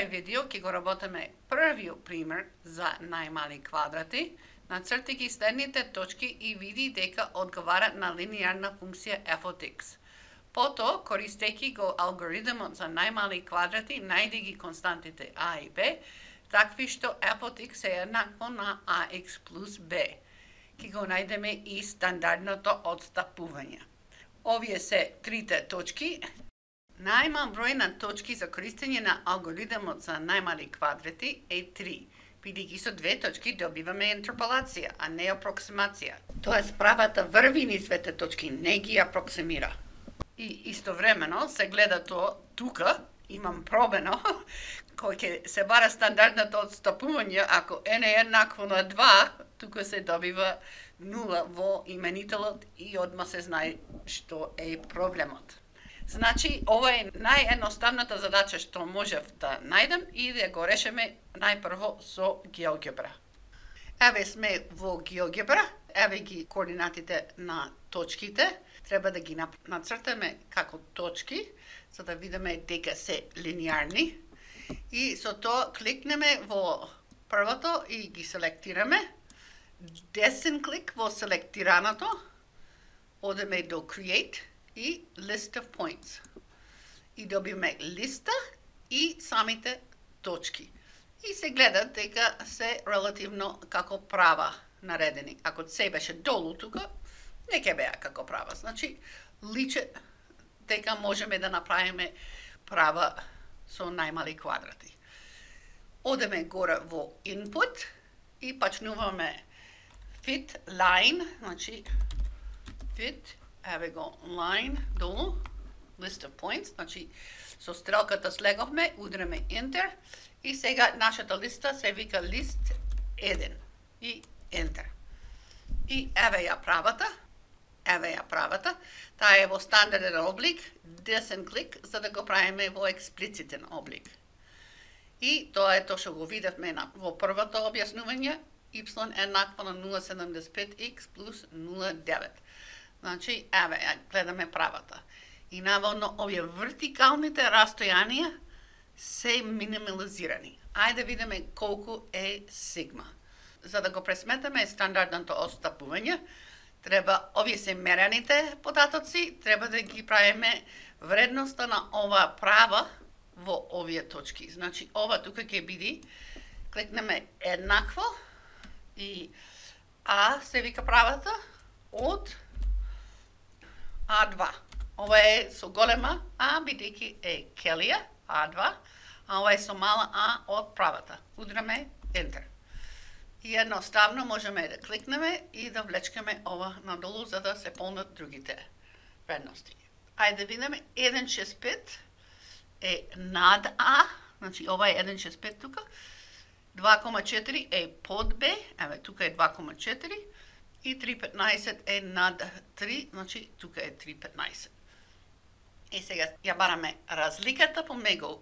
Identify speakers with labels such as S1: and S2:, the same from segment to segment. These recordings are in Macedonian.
S1: овај видео ќе го работиме првиот пример за најмали квадрати. Нацрти ги следните точки и види дека одговара на линеарна функција f от x. Потоа, користејќи го алгоритмот за најмали квадрати, најди ги константите a и b, такви што f от x е еднакво на ax плюс b. Ќе го најдеме и стандардното одстапување. Овие се трите точки. Најмал број на точки за користење на алгоритмот за најмали квадрати е 3. Бидејќи со две точки добиваме интерполација, а не апроксимација. Тоест правата врви низ двете точки, не ги апроксимира. И истовремено се гледа тоа тука, имам пробено, кој ќе се бара стандардното одстапување, ако n е еднакво на 2, тука се добива 0 во именителот и одма се знае што е проблемот. Значи, ова е наједноставната задача што можев да најдем и да го решиме најпрво со геогебра. Еве сме во геогебра, еве ги координатите на точките. Треба да ги нацртаме како точки, за да видиме дека се линеарни. И со тоа кликнеме во првото и ги селектираме. Десен клик во селектираното, одеме до Create и List of Points. И добиме листа и самите точки. И се гледа дека се релативно како права наредени. Ако се беше долу тука, не ќе беа како права. Значи, личе дека можеме да направиме права со најмали квадрати. Одеме горе во Input и почнуваме Fit Line, значи Fit, еве го Line долу, List of Points, значи со стрелката слеговме, удраме Enter и сега нашата листа се вика List 1 и Enter. И еве ја правата, таа е во стандарден облик, десен клик, за да го правиме во експлицитен облик. И тоа е тоа што го видевме во првото објаснување, y еднакво на 0,75x плюс 0,9. Значи, еве, гледаме правата. И наводно, овие вертикалните растојанија се минимализирани. Ајде да видиме колку е сигма. За да го пресметаме стандардното одстапување, треба, овие се мерените податоци, треба да ги правиме вредноста на ова права во овие точки. Значи, ова тука ќе биде, кликнеме еднакво, и А се вика правата од А2. Ова е со голема А, бидејќи е келија, А2, а ова е со мала А од правата. Удраме Enter. И едноставно можеме да кликнеме и да влечкаме ова надолу, за да се полнат другите вредности. Ајде да видиме, 1,65 е над А, значи ова е 1,65 тука, 2,4 е под Б, еве тука е 2,4 и 3,15 е над 3, значи тука е 3,15. И сега ја бараме разликата помегу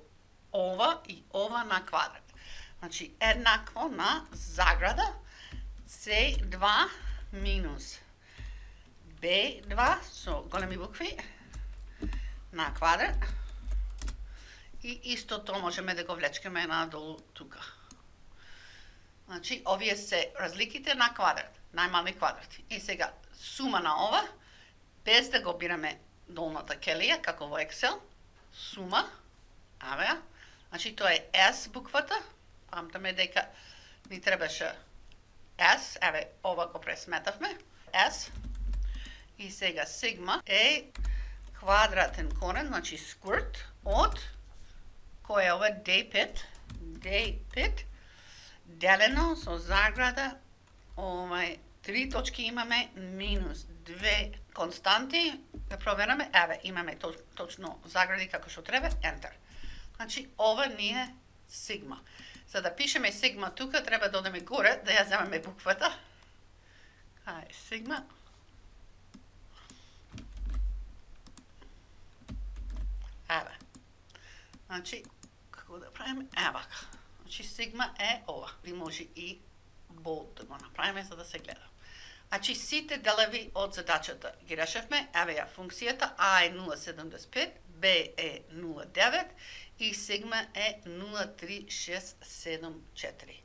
S1: ова и ова на квадрат. Значи еднакво на заграда C2 минус B2 со големи букви на квадрат. И исто тоа можеме да го влечкаме надолу тука. Значи, овие се разликите на квадрат, најмали квадрати. И сега, сума на ова, без да го бираме долната келија, како во Excel, сума, авеа, значи тоа е S буквата, памтаме дека ни требаше S, еве, ова го пресметавме, S, и сега сигма е квадратен корен, значи скврт, од, кој е ова, D5, делено со заграда, три точки имаме, минус 2 константи, да провераме, еве, имаме точно загради како што треба, Enter. Значи, ова ни е сигма. За да пишеме сигма тука, треба да одеме горе, да ја земеме буквата. Ај, сигма. Еве. Значи, како да правиме? Ева. Значи, сигма е ова. Ви може и болд да го направиме, за да се гледа. Значи, сите делеви од задачата ги решавме. Еве ја функцијата. А е 0,75, B е 0,9 и сигма е 0,3674.